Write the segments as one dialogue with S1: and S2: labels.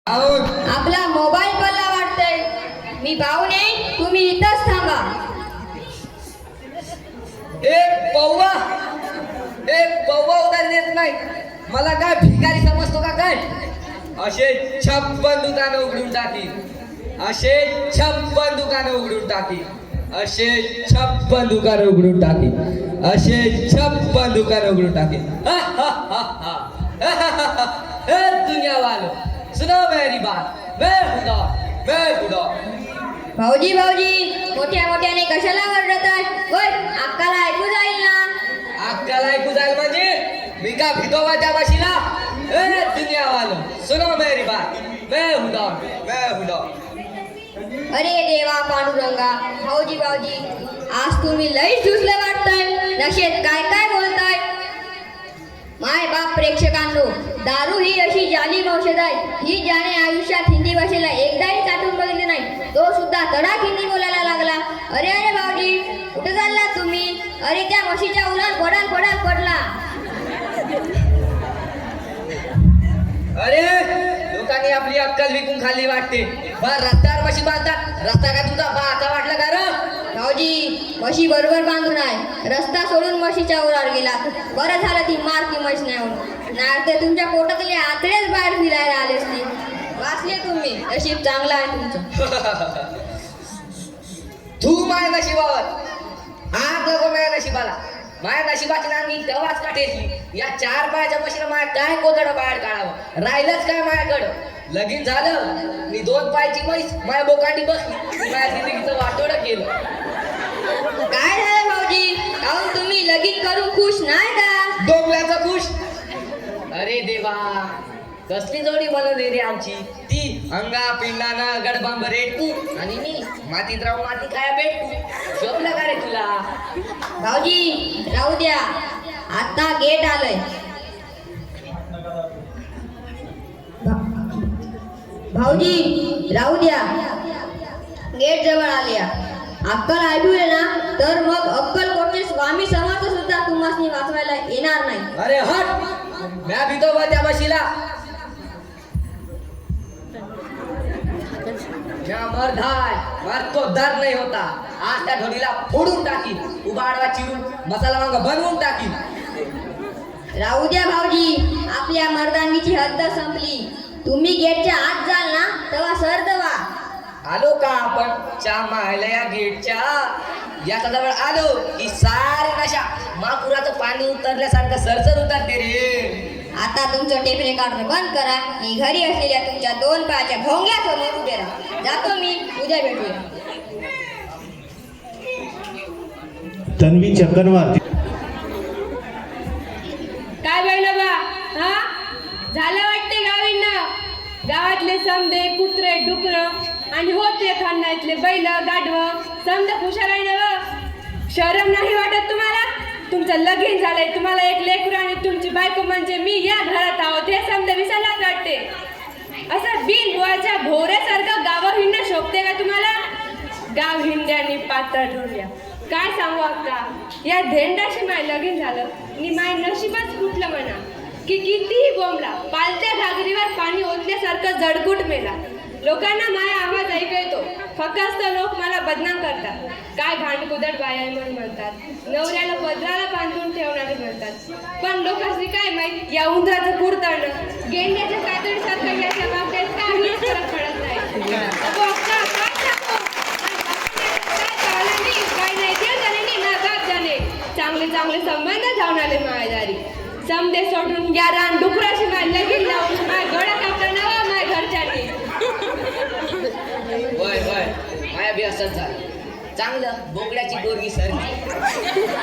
S1: आपला मोबाईल पडला वाटतंय. मी पाहुणे, तुम्ही इथंच थांबा.
S2: एक पौवा उधार देत नाही. मला काय भिकारी समजतो का काय? असे 56 दुकानं उघडून टाकी. असे 56 दुकानं उघडून टाकी. असे 56 दुकानं उघडून टाकी. असे 56 दुकानं उघडून टाकी. दुनिया वालो सुनो मेरी बात. मैं खुदा.
S1: भाऊजी मोठ्या मोठ्याने कशाला ओरडत आहे? होय, अक्काला ऐकू जाईल ना?
S2: अक्काला ऐकू जाईल म्हणजे मी का भितो का त्या भाषेला? दुनिया वालो सुनो मेरी बात. मैं खुदा.
S1: अरे देवा पांडुरंगा. भाऊजी आज तुम्ही लईच झुसले वाटताय. नशेत काय बोलताय? माय बाप प्रेक्षकांनो, दारू ही अशी जालिम औषध आहे ही ज्याने आयुष्यात हिंदी भाषेला एकदाही चाटून बघितले नाही तो सुद्धा तडाख हिंदी बोलायला लागला. अरे भाऊजी, कुठे चालला तुम्ही? अरे त्या म्हशीच्या उलात पडला.
S2: अरे लोकांनी आपली अक्कल विकून खाल्ली वाटते. रस्त्यावर म्हशी बांधतात. रस्ता काय तुझा बाचा वाटला का रे?
S1: भाऊजी, म्हशी बरोबर बांधून आहे. रस्ता सोडून म्हशीच्या उरावर गेला. बरं झालं ती मारकी म्हश नाही म्हणून. नाही तर तुमच्या पोटातले आतडेच बाहेर फिरायला आले असते. वाचले तुम्ही. नशीब चांगला आहे तुमचं.
S2: तू माय नशिबावर हात नको माझ्या नशिबाला. माझ्या नशिबाची ना मी तेव्हाच काढेली. या 4 पायाच्या मशीनं माझ्या काय कोतडं बाहेर काढावं राहिलंच काय माझ्याकडं? लगीन झालं मी 2 पायची म्हैस माझ्या बोकांडी बसली. माझ्या जिंदगीचं वाटोळं केलं.
S1: काय झालं भाऊजी? काहून तुम्ही लगीन करून खुश नाही का?
S2: डोंबल्याचं खुश. अरे देवा, कसली जोडी बनवली रे आमची. ती अंगा पिंडानं गडबांब रेटू आणि मी मातीत राहून माती काय भेटू. शोभलं का रे तुला?
S1: भाऊजी राहू द्या. आता गेट आलंय. भाऊजी राहू द्या. गेट जवळ आल्या. अक्कल ऐकूया ना तर मग अक्कलकोटचे स्वामी समर्थ सुद्धा तुम्हाला वाचवायला येणार नाही.
S2: अरे हट, म्या भीतो बा त्या म्हशीला. म्या मर तो दर नाही होता. आज त्या ढोलीला फोडून टाकी. उबाडवा चिरून मसाला वांग बनवून टाकी.
S1: राहू द्या भाऊजी, आपल्या मर्दांगीची हद्द संपली. तुम्ही गेटच्या आत जाल ना तेव्हा सर्द व्हा.
S2: आलो का आपण मायला या गेटच्या याच्या जवळ आलो की सारे नशा महापुराचं पाणी उतरल्यासारखं सरसर उतरते रे.
S1: आता तुमचं टेप रेकॉर्डर बंद करा. मी घरी असलेल्या तुमच्या 2 पायाच्या भोंग्या समोर उभे राहा. जातो मी. उद्या भेटूया.
S3: तन्वी चक्कर मारते.
S4: काय बघलं बा? हा झालं वाटते गावींना. गावातले समदे कुत्रे डुकर आणि होते खाननातले बैल गाढवं समजा हुशार आहे ना. शरम नाही वाटत तुम्हाला? तुमचं लगीन झालंय, तुम्हाला एक लेकरू आणि तुमची बायको म्हणजे मी या घरात आहोत हे समजा विसरलाच वाटते. असं बिन बुवाच्या भोऱ्यासारखं गाव हिंडणं शोभते का तुम्हाला? गाव हिंड्यानी पातळ ढोल्या. काय सांगू अक्का, या धेंडाशी माय लगीन झालं आणि माय नशीबच फुटलं म्हणा की कितीही बोंबला पालत्या घागरीवर पाणी ओतल्यासारखं जडकुट मेला. लोकांना माया आवाज ऐकू येतो. फक्त लोक मला बदनाम करतात. काय भांडकुदड बाया म्हणून म्हणतात. नवऱ्याला पदराला बांधून ठेवणारे म्हणतात. पण लोकांनी काय माहित या उंदराचं कुडतळणं गेंड्याच्या कातडीसारखं याच्या बाबतीत काही फरक पडत नाही. चांगले संबंध जाऊन आले मायादारी. समदे सोडून या रान डुकराशी माय लगीन लावून माय गळा कापला नवा माय घरच्यांनी.
S2: वय माया बी असंच झालं. चांगलं बोकड्याची पोरगी सरली.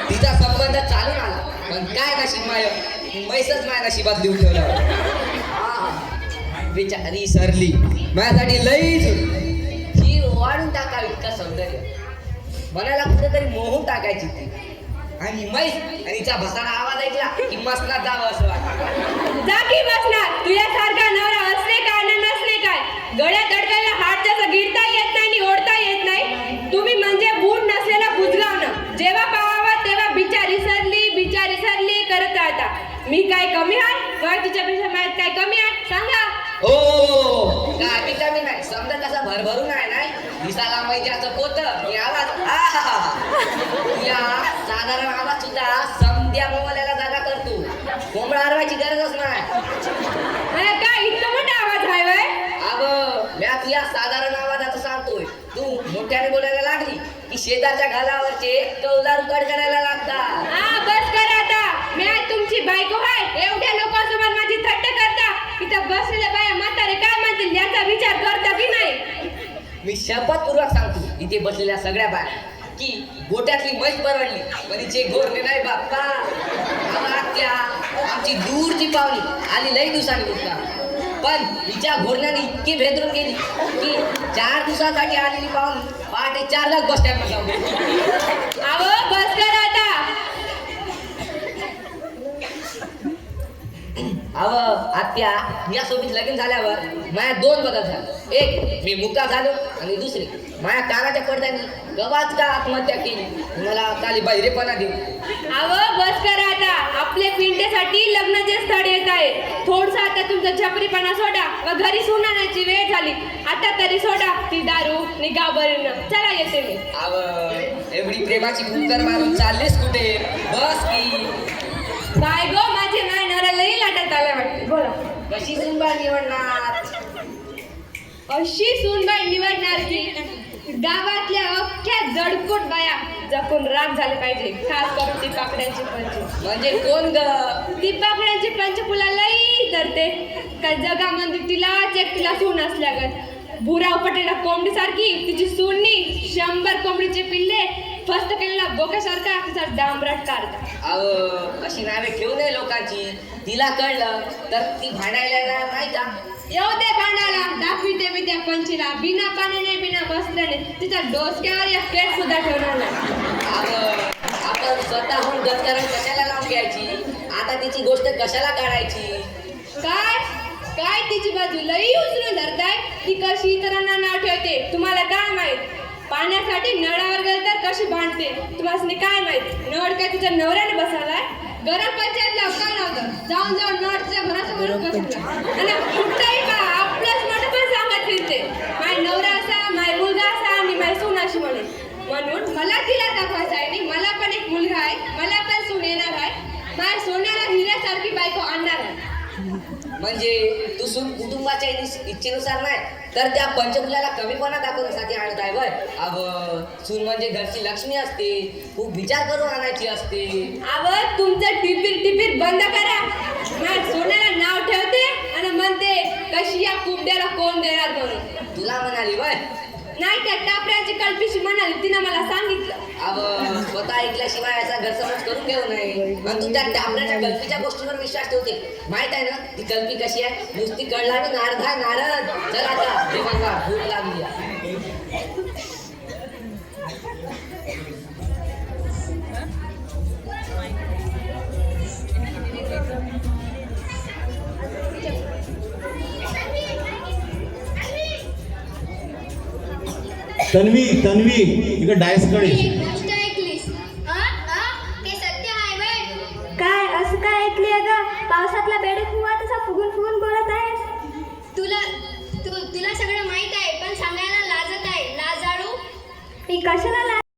S2: तिचा संबंध चालून आला पण काय नशीब माय मैसच माया नशिबात लिहून ठेवला. बिचारी सरली माझ्यासाठी लईच ही वाढून टाकावी इतका सौंदर्य. मनाला कुठेतरी मोहून टाकायची ती. आणि मैस आणि तिचा भसाडा आवाज ऐकला की मसनात जावं असं वाटतं.
S4: जा की बसणार. तुझ्यासारखा नवरा असले काय ना नसले काय. गळ्यात अडकायला हात त्याचा गिरता येत नाही आणि ओढता येत नाही. तुम्ही म्हणजे बूट नसलेला बुजगावणं. जेव्हा पावावा तेव्हा बिचारी सरली करत राहता. मी काय कमी आहे? काय तिच्यापेक्षा माहित काय कमी आहे सांगा?
S2: हो भरभरून आहे नाही दिसाला मैद्याचं पोत आणि आवाज आहा तुझ्या साधारण आवाज सुद्धा समद्या मोबाईलला जागा करतो कोंबडा हरवायची गरजच नाही
S4: मला काय इतका मोठा आवाज आहे वय
S2: अगं म्या तुझ्या साधारण आवाजाचं सांगतोय तू मोठ्याने बोलायला लागली की शेजारच्या घालावरचे कौलारू कडकडायला लागतात
S4: हा बस करा आता मी आज तुमची बायको आहे एवढ्या लोकांसमोर माझी थट्ट करता इथं बसलेल्या बाया म्हातारे काय म्हणतील याचा विचार करता की नाही
S2: मी शपथपूर्वक सांगतो इथे बसलेल्या सगळ्या बाया की गोट्यातली म्हैस परवडली पण हिचे गोरणे नाही बाप्पा आत्या आमची दूरची पाहुणी आली लई दिवसांनी गुप्ता पण हिच्या घोरण्याने इतकी भेदरून गेली की 4 दिवसासाठी आलेली पाहुणी पहाटे 4 लाख बस स्टँडवर जाऊन गेली.
S4: आवो बस करा आता
S2: अव आत्या यासोबत लगीन झाल्यावर माझ्या 2 बदल झाले एक मी मुका झालो आणि दुसरी माझ्या कानाच्या पडद्याने गवाच का आत्महत्या केली मला काली बहिरेपणा दिली
S4: आवो बस करा आता आपल्या पिंट्यासाठी लग्नाचे स्थळ येत आहे थोडसा आता तुमचा छपरीपणा सोडा व घरी सुनाण्याची वेळ झाली आता तरी सोडा ती दारू निघा बरीन चला येते मी
S2: अव एवढी प्रेमाची कुकर मारून चाललीस कुठे बस की
S4: काय गो माझे माय नवऱ्यालाही लाटात आल्या वाटते बोला
S2: कशी सुनबाई निवडणार
S4: अशी सूनबाई निवडणार की गावातल्या अख्ख्या जडकोट बाया जपून राग झाले पाहिजे खास करून ती पाकड्यांची पंच
S2: म्हणजे कोण ग
S4: ती पाकड्यांची पंचफुला लई धरते का जगामध्ये तिलाच एकटीला सून असल्यागत भुरा उपटेला कोंबडी सारखी तिची सूननी 100 कोंबडीचे पिल्ले फस्त केलेला बोक्यासारखा तिचा डांबराट काढता
S2: अव अशी नावे ठेवू नये लोकांची तिला कळलं तर ती भांडायला येणार नाही का
S4: येऊ दे भांडाला दाखविते मी त्या पंचीला बिना पाण्याने बिना बसल्याने तिच्या डोसक्यावर एक केस सुद्धा ठेवणार नाही
S2: आपण स्वतःहून गतकरण कशाला लावून घ्यायची आता तिची गोष्ट कशाला काढायची
S4: काय काय तिची बाजू लई उचलून धरताय ती कशी इतरांना नाव ठेवते तुम्हाला काय माहित पाण्यासाठी नळावर गेल तर कशी भांडते तुम्हाला काय माहित नळ काय तिच्या नवऱ्याने बसालाय गरम पंचायतला काय नव्हतं जाऊन जाऊन नळच्या घरासमोर बसला आणि कुठलाही बा आपलंच मोठं पण सांगत फिरते माय नवरा असा माय मुलगा असा आणि माय सून अशी म्हणून मला तिला दाखवायचं आहे आणि मला पण एक मुलगा आहे मला पण सून येणार आहे माय सोन्याला हिऱ्यासारखी बायको आणणार आहे
S2: म्हणजे तू सून कुटुंबाच्या इच्छेनुसार नाही तर त्या पंचफुलाला कमीपणा दाखवण्यासाठी आणत आहे बर अव सून म्हणजे घरची लक्ष्मी असते खूप विचार करून आणायची असते
S4: अव तुमचं टिपीर टिपीर बंद करा माझ्या सोन्याला नाव ठेवते आणि म्हणते कशी या कुबड्याला कोण देणार म्हणून
S2: तुला म्हणाली बर
S4: नाही त्या टापऱ्याची कल्पिशी म्हणाली तिनं मला सांगितलं
S2: अव स्वतः ऐकल्याशिवाय असा गैरसमज करून घेऊ नये पण तू त्या टापऱ्याच्या कल्पीच्या गोष्टीवर विश्वास ठेवते माहित आहे ना ती कल्पी कशी आहे नुसती कळला मी नारद आहे नारद चल आता देवांना भूक लागली आहे.
S3: तन्वी इकडे डायस कडे
S1: गोष्ट ऐकलीस ते सत्य आहे बे
S5: काय असं काय ऐकली अगं पावसातला बेडे फुवा तसा फुगून फुगून बोलत आहेस
S1: तुला सगळं माहित आहे पण सांगायला लाजत आहे लाजाळू
S5: मी कशाला